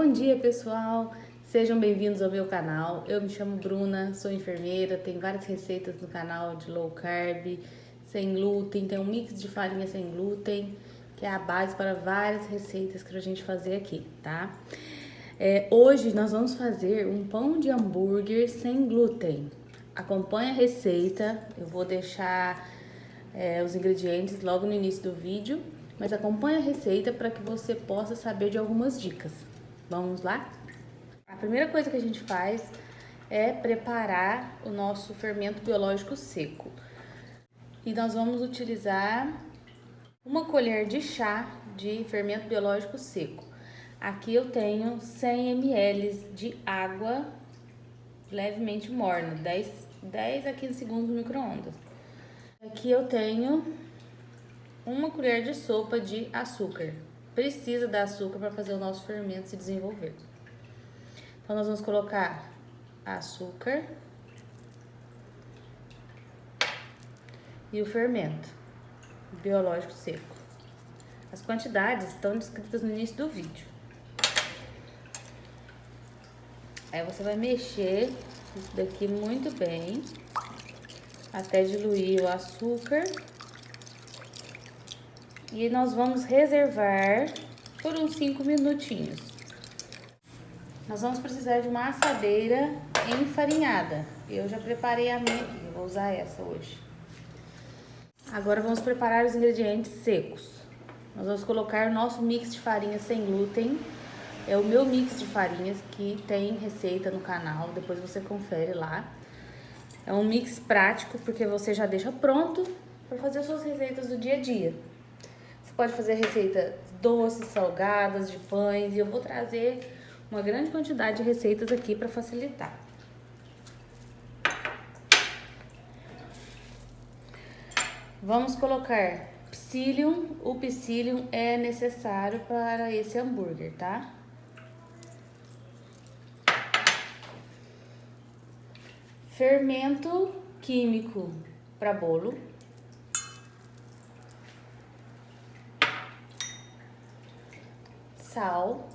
Bom dia, pessoal! Sejam bem-vindos ao meu canal. Eu me chamo Bruna, sou enfermeira, tenho várias receitas no canal de low carb, sem glúten, tem um mix de farinha sem glúten, que é a base para várias receitas que a gente fazer aqui, tá? Hoje nós vamos fazer um pão de hambúrguer sem glúten. Acompanhe a receita, eu vou deixar os ingredientes logo no início do vídeo, mas acompanhe a receita para que você possa saber de algumas dicas. Vamos lá? A primeira coisa que a gente faz é preparar o nosso fermento biológico seco. E nós vamos utilizar uma colher de chá de fermento biológico seco. Aqui eu tenho 100 ml de água levemente morna, 10 a 15 segundos no micro-ondas. Aqui eu tenho uma colher de sopa de açúcar. Precisa dar açúcar para fazer o nosso fermento se desenvolver. Então, nós vamos colocar açúcar e o fermento biológico seco. As quantidades estão descritas no início do vídeo. Aí você vai mexer isso daqui muito bem, até diluir o açúcar. E nós vamos reservar por uns 5 minutinhos. Nós vamos precisar de uma assadeira enfarinhada. Eu já preparei a minha aqui, eu vou usar essa hoje. Agora vamos preparar os ingredientes secos. Nós vamos colocar o nosso mix de farinha sem glúten. É o meu mix de farinhas que tem receita no canal, depois você confere lá. É um mix prático porque você já deixa pronto para fazer suas receitas do dia a dia. Você pode fazer receitas doces, salgadas, de pães, e eu vou trazer uma grande quantidade de receitas aqui para facilitar. Vamos colocar psyllium. O psyllium é necessário para esse hambúrguer, tá? Fermento químico para bolo. Sal.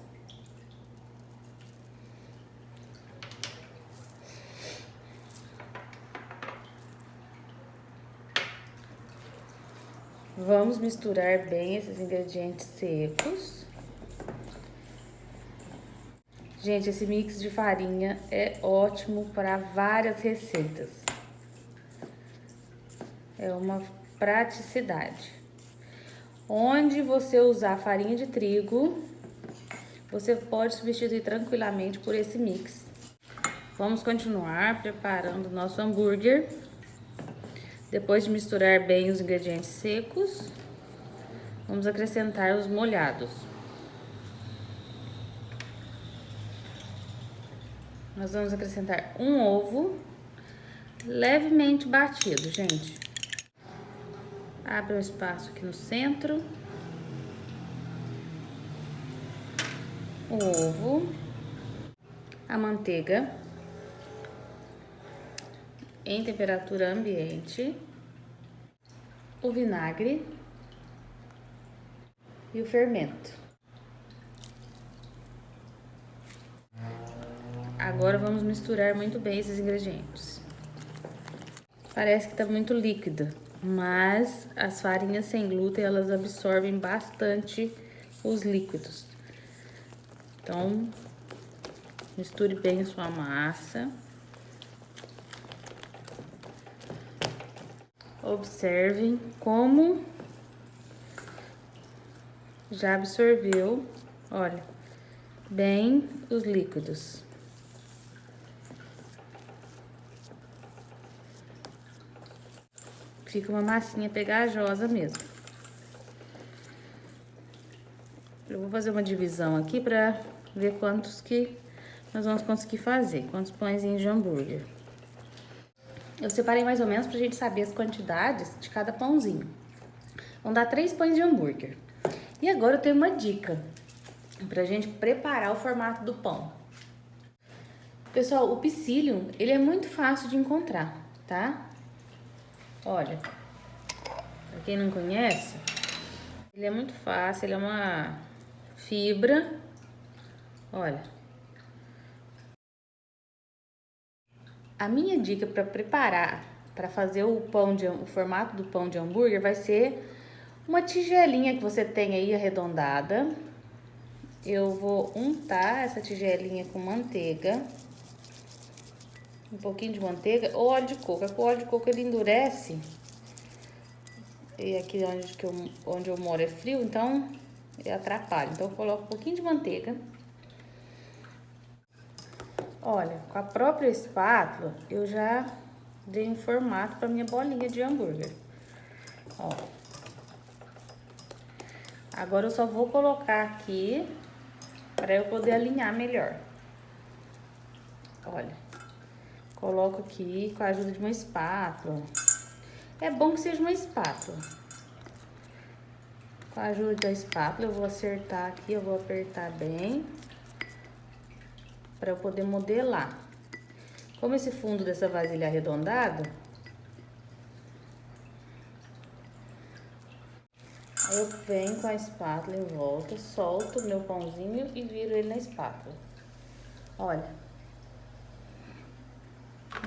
Vamos misturar bem esses ingredientes secos. Gente, esse mix de farinha é ótimo para várias receitas. É uma praticidade. Onde você usar farinha de trigo, você pode substituir tranquilamente por esse mix. Vamos continuar preparando o nosso hambúrguer. Depois de misturar bem os ingredientes secos, vamos acrescentar os molhados. Nós vamos acrescentar um ovo levemente batido, gente. Abre um espaço aqui no centro. O ovo, a manteiga em temperatura ambiente, o vinagre e o fermento. Agora vamos misturar muito bem esses ingredientes. Parece que tá muito líquido, mas as farinhas sem glúten, elas absorvem bastante os líquidos. Então, misture bem a sua massa. Observem como já absorveu, olha, bem os líquidos. Fica uma massinha pegajosa mesmo. Eu vou fazer uma divisão aqui para ver quantos que nós vamos conseguir fazer, quantos pãezinhos de hambúrguer. Eu separei mais ou menos pra gente saber as quantidades de cada pãozinho. Vão dar 3 pães de hambúrguer. E agora eu tenho uma dica pra gente preparar o formato do pão. Pessoal, o psyllium, ele é muito fácil de encontrar, tá? Olha, pra quem não conhece, ele é muito fácil, ele é uma fibra Olha. A minha dica para preparar, para fazer o formato do pão de hambúrguer vai ser uma tigelinha que você tem aí arredondada. Eu vou untar essa tigelinha com manteiga. Um pouquinho de manteiga ou óleo de coco. O óleo de coco ele endurece. E aqui onde eu moro é frio, então atrapalha. Então eu coloco um pouquinho de manteiga. Olha, com a própria espátula, eu já dei um formato para minha bolinha de hambúrguer. Ó. Agora eu só vou colocar aqui para eu poder alinhar melhor. Olha, coloco aqui com a ajuda de uma espátula. É bom que seja uma espátula. Com a ajuda da espátula eu vou acertar aqui, eu vou apertar bem. Para eu poder modelar. Como esse fundo dessa vasilha é arredondado, aí eu venho com a espátula em volta, solto o meu pãozinho e viro ele na espátula. Olha.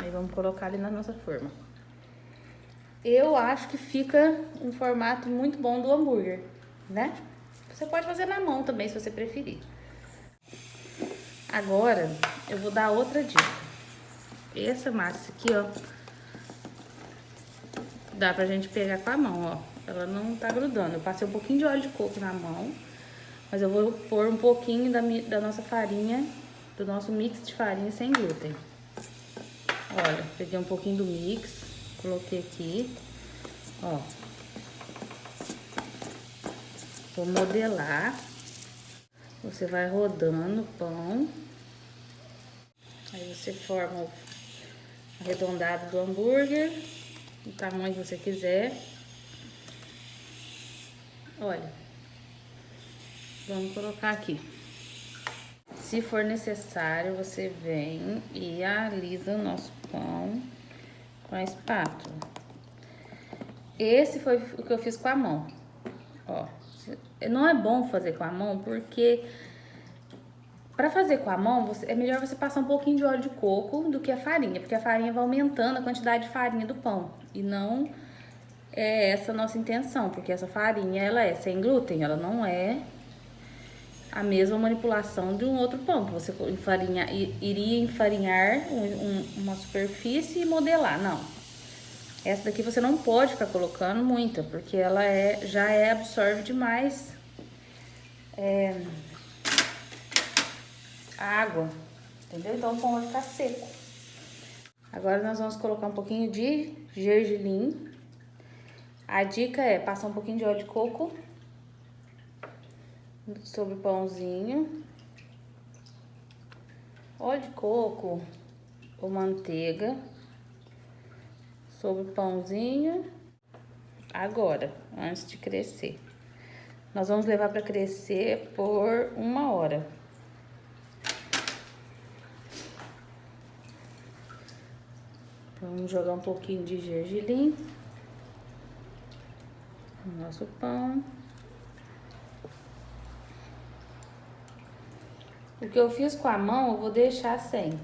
Aí vamos colocar ele na nossa forma. Eu acho que fica um formato muito bom do hambúrguer, né? Você pode fazer na mão também, se você preferir. Agora, eu vou dar outra dica. Essa massa aqui, ó, dá pra gente pegar com a mão, ó. Ela não tá grudando. Eu passei um pouquinho de óleo de coco na mão, mas eu vou pôr um pouquinho da nossa farinha, do nosso mix de farinha sem glúten. Olha, peguei um pouquinho do mix, coloquei aqui, ó. Vou modelar. Você vai rodando o pão. Aí você forma o arredondado do hambúrguer, o tamanho que você quiser. Olha, vamos colocar aqui. Se for necessário, você vem e alisa o nosso pão com a espátula. Esse foi o que eu fiz com a mão. Ó, não é bom fazer com a mão porque para fazer com a mão, é melhor você passar um pouquinho de óleo de coco do que a farinha, porque a farinha vai aumentando a quantidade de farinha do pão. E não é essa a nossa intenção, porque essa farinha, ela é sem glúten, ela não é a mesma manipulação de um outro pão, que você iria enfarinhar uma superfície e modelar, não. Essa daqui você não pode ficar colocando muita, porque ela já absorve demais água, entendeu? Então o pão vai ficar seco. Agora nós vamos colocar um pouquinho de gergelim. A dica é passar um pouquinho de óleo de coco sobre o pãozinho. Óleo de coco ou manteiga sobre o pãozinho. Agora, antes de crescer, nós vamos levar para crescer por 1 hora. Vamos jogar um pouquinho de gergelim no nosso pão. O que eu fiz com a mão, eu vou deixar sem.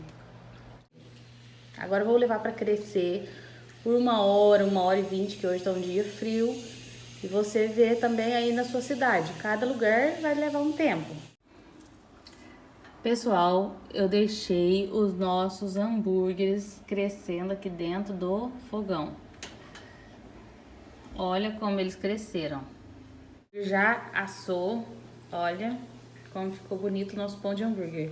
Agora eu vou levar para crescer por 1 hora e 20, que hoje tá um dia frio. E você vê também aí na sua cidade. Cada lugar vai levar um tempo. Pessoal, eu deixei os nossos hambúrgueres crescendo aqui dentro do fogão. Olha como eles cresceram. Já assou, olha como ficou bonito o nosso pão de hambúrguer.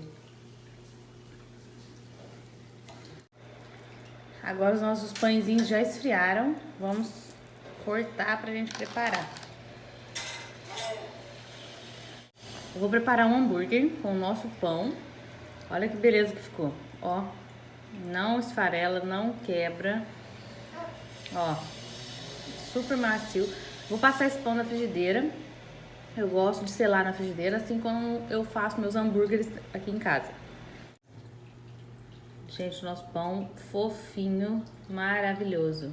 Agora os nossos pãezinhos já esfriaram. Vamos cortar pra gente preparar. Eu vou preparar um hambúrguer com o nosso pão. Olha que beleza que ficou. Ó, não esfarela, não quebra. Ó, super macio. Vou passar esse pão na frigideira. Eu gosto de selar na frigideira, assim como eu faço meus hambúrgueres aqui em casa. Gente, nosso pão fofinho, maravilhoso.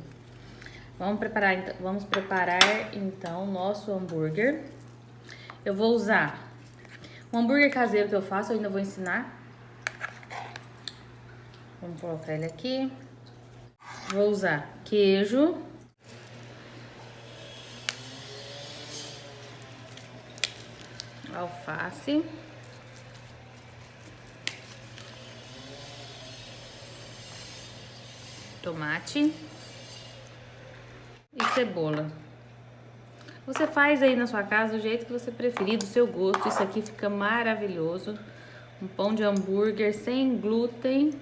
Vamos preparar então o nosso hambúrguer. Eu vou usar Um hambúrguer caseiro que eu faço, eu ainda vou ensinar. Vamos colocar ele aqui. Vou usar queijo. Alface. Tomate. E cebola. Você faz aí na sua casa do jeito que você preferir, do seu gosto. Isso aqui fica maravilhoso. Um pão de hambúrguer sem glúten.